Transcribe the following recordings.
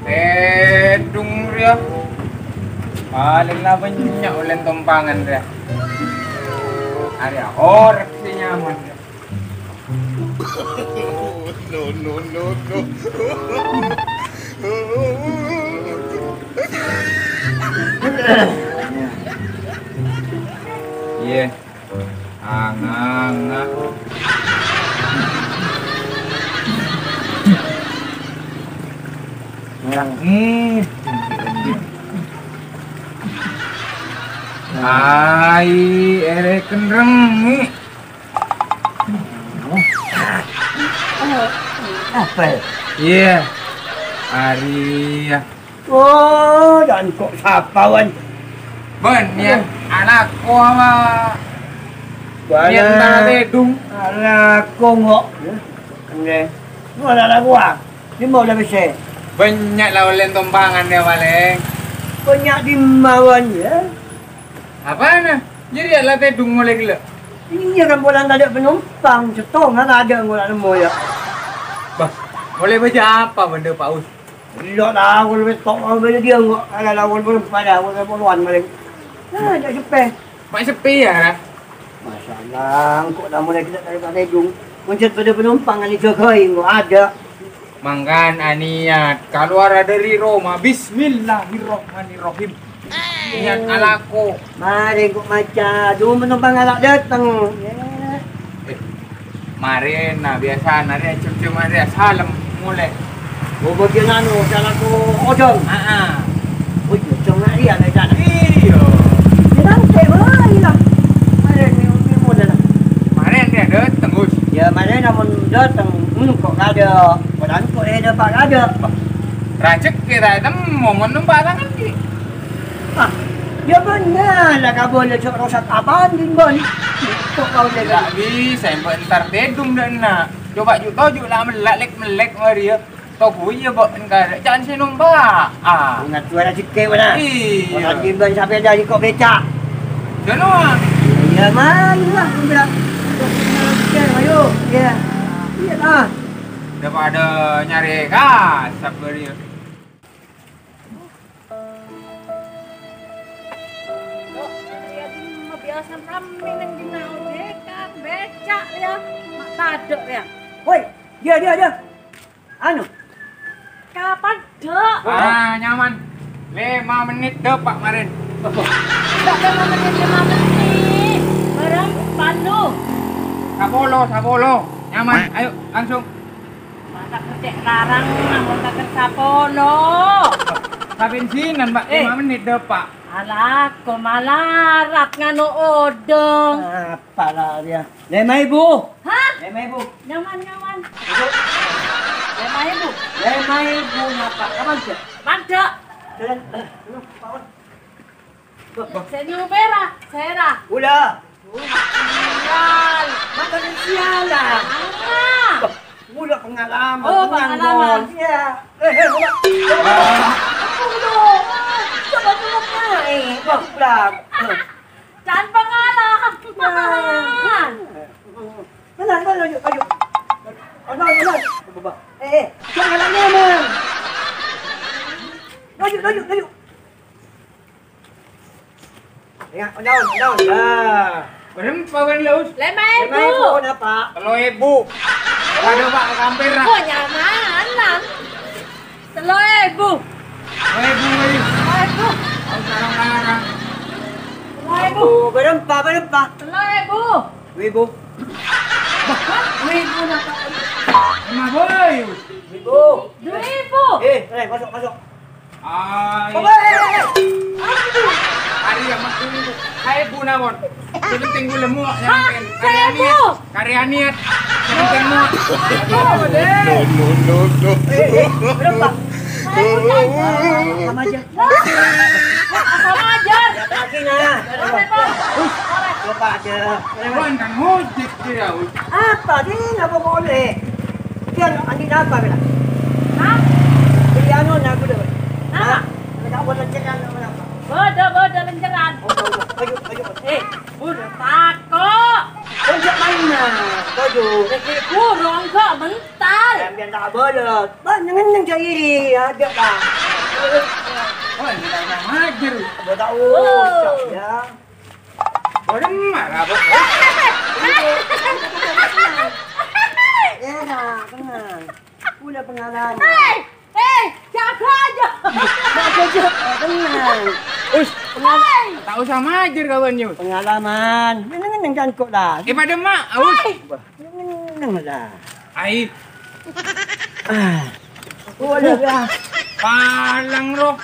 Tedung dia. Paling lah banyak ulen tumpangan dia. Ada orang sih nyaman dia. Iya. Anganga. Ai, ere kendreng nih. Apa? Iya. Ari. Oh, dan kok sapawan. Ben, ya anakku sama Yan Tedung. Anakku ngok. Oke. Mau ada gua. Di mau dah bisa. Banyak lah ulen tumpangan dia paling. Banyak di mawan ya. Apa nah? Jadi adalah Tedung mulai gila. Iya kan bulan tak ada penumpang. Setong kan ada gua nak nemu ya. Bah, boleh baca apa benda Pak Us? Tidak tahu lebih tok benda dia ngok. Ada lawan belum pada aku tak poluan balik. Ah, tak cepet. Mak sepi ya? Masalah, kok dah mulai kita dari Tedung. Mencet pada penumpang ni jagai ngok ada. Mangkan aniat keluar dari Roma. Bismillahirrahmanirrahim. Niat alaku. Mari kok macam dulu penumpang alak datang. Mari nah biasa nari cum-cum ada salam mulai. Oh bagian anu salah ko odong. Oh odong nak dia nak sana. Iyo. Dia nanti bayi lah. Mari ni mula lah. Mari dia datang Us. Ya mari namun datang kok ada. Padahal kok dapat ada. Racik kita itu mau menumpak tangan ki. Ah, ya benar lah kau boleh cok rosak apaan din bon. Kok kau Tak jaga? bisa, entar Tedung dah nak. Coba juga lah melek Maria. Tau gue ya bak enggak jangan saya numpak. Ingat tu ada sikit mana? Iya. Orang tiba sampai dah ikut becak. Jangan. Ya marilah kita. Okey, ayo. Ya. Iya lah. Daripada nyari kasap Maria. Biasa rame nang dinau dekat becak ya, mak tadek ya. Woi, dia. Anu, Kapan dek? Nyaman. 5 menit deh Pak Marin. Tak ada 5 menit. Barang panu. Sapolo. Nyaman. Ayo langsung. Masa kerja larang namun tak sapono. Sa bensinan Pak 5 menit deh Pak. Alah, kau malarat nganu odong. apalah dia. 5,000. Hah? 5,000. Nyaman. 5,000 ngapa? Kapan sih? Mandek. Jalan. Paon. Senyo pera, sera. Ula. Sial. Makan sialan. Ano? Mula pengalaman. Oh, pengalaman. Ya. Coba tulog na eh. Baklang. Saan pangalan? Ayo. Ano. Baba. Jangan lang naman. Layo. Ya, down. Berapa kan laus? Lemay May po. po na pa. 3,000. Ada pak hampir lah. Oh, nyaman lang. 3,000. 3,000 lagi. 3,000. Ang sarang-sarang. 3,000. Berapa? 3,000. Wibo. Ribu na pa. Lima boy. Wibo. 2,000. Masuk. Ay. Hari yang makin itu. Saya puna bon. Jadi tinggal lemu yang karya niat. Yang penting mu. Berapa? Sama aja. Sama aja. Lagi na. Berapa aja? Bon kan hojik dia. Apa? Di napa boleh? Dia andi apa bila? Hah? Di ano na gulo. Apa? Nakawan lang dyan ano na. Bodo lenceran. Ayo. Udah tako. Kaya man na. Ayo. Lagi kurang kok bentar. Biar tak boleh. Ba, nangan jairi. Ada lah. Oh, ini dah majer. Ba tahu. Ya. Boleh marah bon. Tenang. Pula pengalaman. Jaga aja. Tenang. Tak usah majer kawan you. Pengalaman. Nangan jangkut lah. Pada mak, aus. Nangan lah. Ai, Boleh lah. palang roh.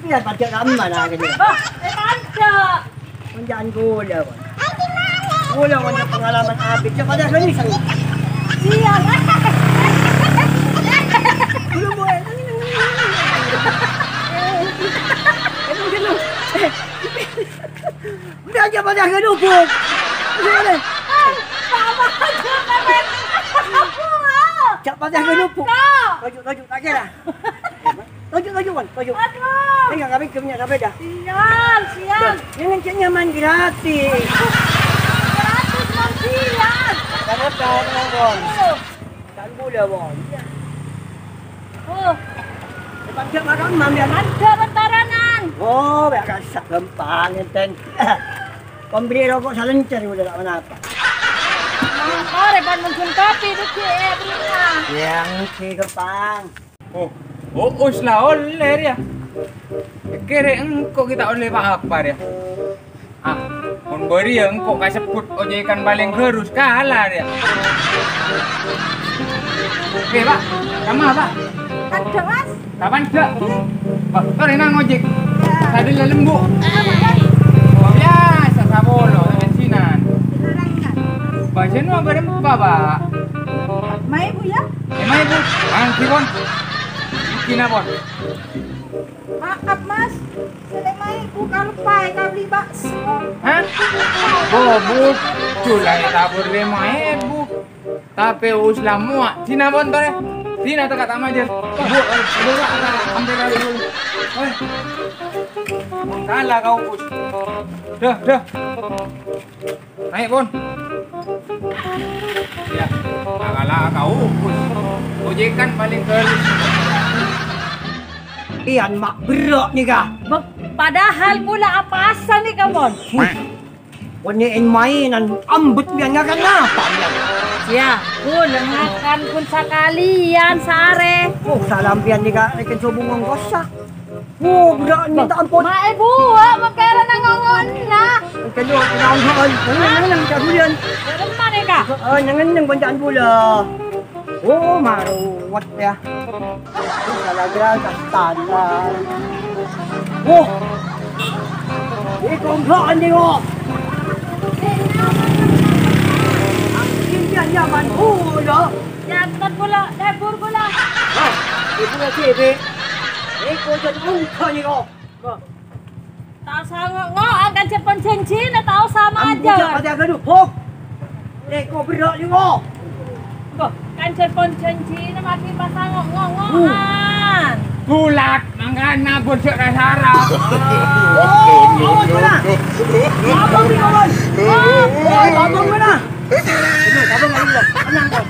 Biar pakai ramah lah ke dia. Panca. Jangan gula pun. Gula punya pengalaman habis. Siapa dah sini sang? Siang. Belum boleh. Udah aja pada kedupuk. Boleh. Sama aja kalian. Cak pada kedupuk. Tajuk tak kira. Tajuk kan. Tajuk. Aduh. Tengok kami kemnya sampai dah. Siang. Jangan cek nyaman gratis. Gratis bang siang. Kenapa bon? Tak gula bon. Oh, Lepas cek makan mam dia. ada bentaranan. Oh, biar kasak gampang enten. Pembeli rokok salencer udah tak kenapa. Mangkare ban muncul kopi dulu berinya. Yang si gampang. Oh, us lah oleh dia. Kira engkau kita oleh pak apa dia? Kon beri engkau kasih sebut ojekan baling gerus kalah dia. Oke pak, kamu apa? Ada mas. Kapan enggak? Pak, kau renang ojek. Tadi lembu. Oh biasa sabolo bensinan. Bajan mau berempat pak. Mai bu ya? Emang ibu, angki bon. Kina bon. Maaf mas. Selemai bu kalau pai kau beli bakso. Hah? Oh betul lah ya tabur lima ibu. Tapi uslah muak. Tina bon tore. Tina tak kata majer. Bu ambil lagi dulu. Kalah kau us. Dah. Naik bon. Ya, kalah kau us. Ojekan paling keris. Ian mak berak ni kah? Padahal pula apa asal nih kawan? Waniin mainan ambut biar nggak kenapa biar. Ya, lengakan pun sekalian sare. Oh salam biar ni kah ikan sobong kosak. Oh berak ni tak ampun. Mak ibu, makara nangongon na. Kedua kenal nangan cak bulan. Rumah nih kak? Nangan nang banjaan pula. Oh maruwat ya. Talaga kastanan. Oh. Ikaw ang blaan niyo. Ang Yang nyaman pula. Jantan pula, debur pula. Ibu nak cebek. Kau jadi muka ni kau. Tak sanggup ngok akan cepat cincin tahu sama Ambil aja. pada gaduh. Hok. Kau berak ni kau. Kan cepat cincin makin pasang ngok-ngokan. Kulat, mangkana bocok dah sarap. Awas mana? Abang ni kawan. Abang mana? Abang lagi dah. Tenang kau.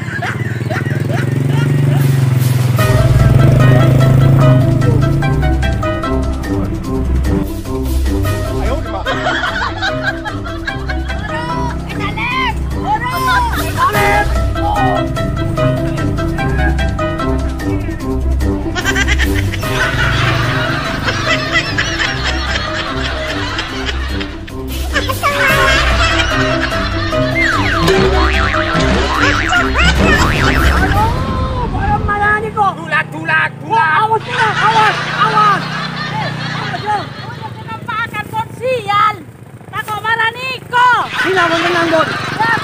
Awas kena, awas. Kenapa akan pun sial? Tak kau marah Niko. Sina pun tenang bon.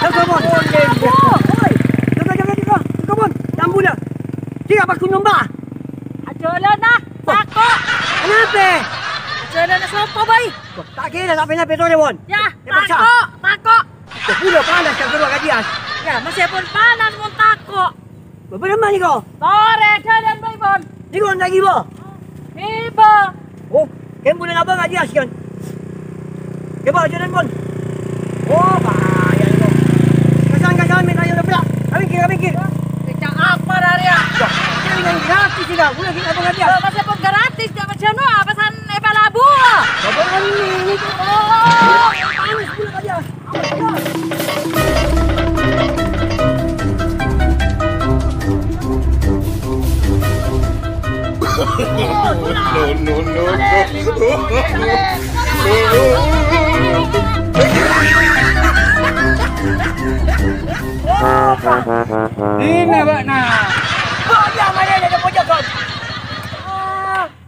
Jaga bon. Jaga. Bon. Jambu dah. Dia apa ku nombak? Ajola nak takut. Kenapa? Ajola nak sopo bayi. Tak kira tak pernah betul dia bon. Ya, takut. Pula panas kat keluar kat dia. Ya, masih pun panas pun takut. Berapa ni kau? Sore dan bayi bon. Ni kau lagi ba? Iba. Oh, kan boleh abang kat dia sekian. Keba jalan bon. Oh, bahaya ni kau. Kasan main ayo dah pula. Mikir. Kecak apa dah dia? Kita dengan gratis juga. Boleh kita abang kat dia. Masih pun gratis dia macam mana? Pesan Eva Labu. Abang ni. Oh, panas pula kat dia. Ini bakna. Dia mana ada pojok kau?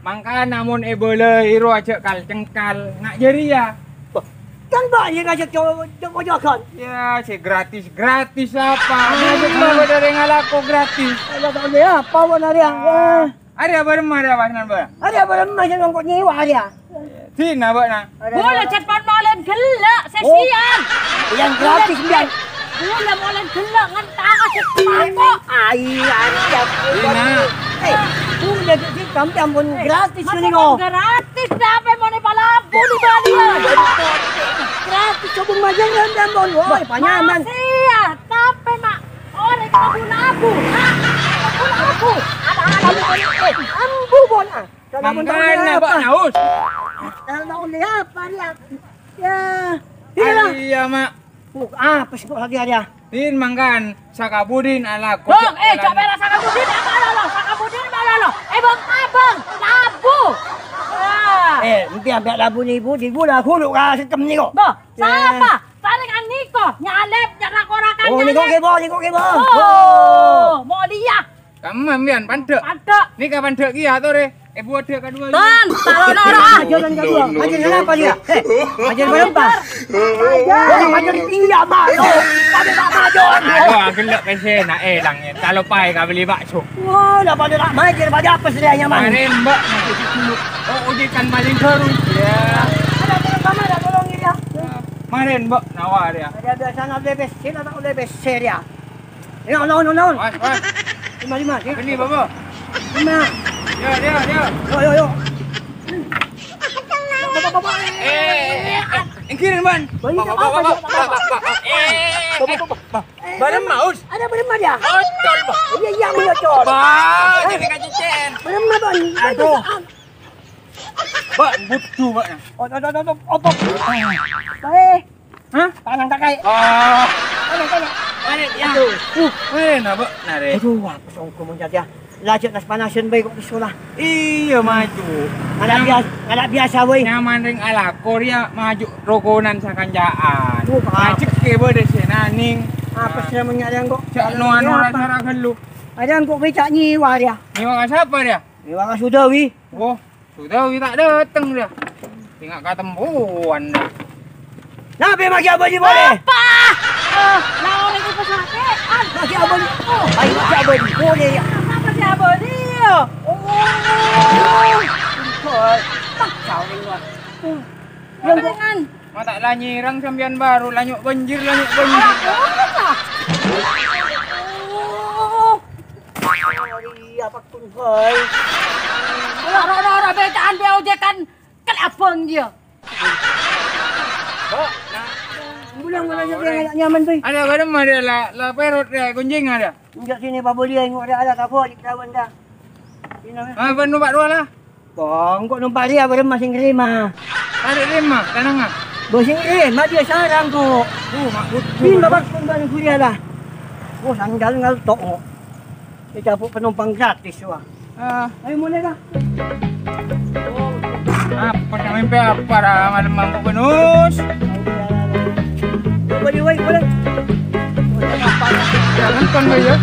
Mangka namun boleh hero aja kal cengkal nak jadi ya. Kan banyak aja kau pojok kau. Ya, si gratis apa? Apa dari ngalako gratis? Ada tak ada apa pun ada. Ada bermah ada pasnan ba? Ada apa macam kau nyewa dia. Sina bakna. Boleh cepat molen gelak sesian. Yang gratis biar. Boleh molen gelak ngan tangan cepat kok. Ada. Sina. Tu dia di kampung pun gratis ni Masih kau. gratis sampai mau Eva Labu di Bali. Gratis coba macam dan bon. Woi, panyaman. Masih ya, tapi mak orang Labu. Labu. Ada Ambu bon ah. Mangkana bakna us. Kalau lihat apa dia. Ya. Inilah. Mak. Apa sih lagi ada? Tin mangkan sakabudin ala ko. Bang, cak merah Sakabudin apa lo? Sakabudin apa lo? Bang, abang, Labu. Nanti ambil labu ni ibu lah huluk kah sistem ni kok. Bah, siapa? Saling an Niko, nyalep, jangan korakan. Oh, ni kok kebo. Oh, mau dia. Kamu ambian pandek. Ada. Ni kapan dek kia tu re? Buat dek kedua. Tan, taruh nora. Ajaran kedua. Ajaran kenapa dia? Ajaran berapa? Ajaran tinggi amat. Pada tak majon. Aduh, gelak pesen nak langit. Kalau pai kau beli bakso. Wah, dah pada tak majon pada apa sedaya man. Kemarin mbak masih dulu. Oh, ujikan paling terus. Ya. Ada sama dah tolong dia. Kemarin mbak nawar dia. Ada biasa nak lebih sila tak lebih seria. Naon. Mas. Lima. Ini bapa. Lima. Dia. Yo. Kirim ban. Barang maus. Ada berapa dia? Betul bah. Iya menyocor. Bah, jadi kacicen. Berapa bon? Aduh. Bah, butuh bah. Opo. Baik. Hah? Tanang tak kai. Tanang. Mana ya? Mana bah? Nare. Aduh, apa songko mo dia. Lajat nas panasan bay ko sekolah. Iya maju. Ada biasa boy. Nyaman ring ala Korea maju rokonan sa kanjaan. Oh, Macik ke bode senaning. Apa sih namanya ada kok? Cak nuan cara gelu. Ada kok becak nyiwa dia. Nyiwa siapa dia? Nyiwa ka Sudawi. Oh, sudah tak datang dia. Tinggal ketemuan dah. Nabi maki apa ni boleh? Apa? Lawan balik ko pa sa akin. Masih abang. Ay, masih abang. Boleh. Apa si Abo dia? Kau ni gua. Yang dengan Mata lah nyirang sambian baru lanyuk banjir. Sorry, apa pun hai. orang becaan dia ojekan kelabang dia. Oh, nah. Bulan dia nyaman tu. Ada apa nama dia lah perut dia gunjing ada. Enggak sini Pak Bolia tengok dia ada apa di kawan dah. Sini. Ah, numpak dua lah. Kong kok nampak dia pada masing kelima. Ada lima, tenang ah. Bosing dia sarang kok. Mak Bin babak kembali kuliah lah. Oh, sandal ngal tok. Kita dapat penumpang gratis wah. Ayo mulai dah. Apa namanya mimpi apa dah malam mangkuk benus. Boleh boleh. Jangan kan ya.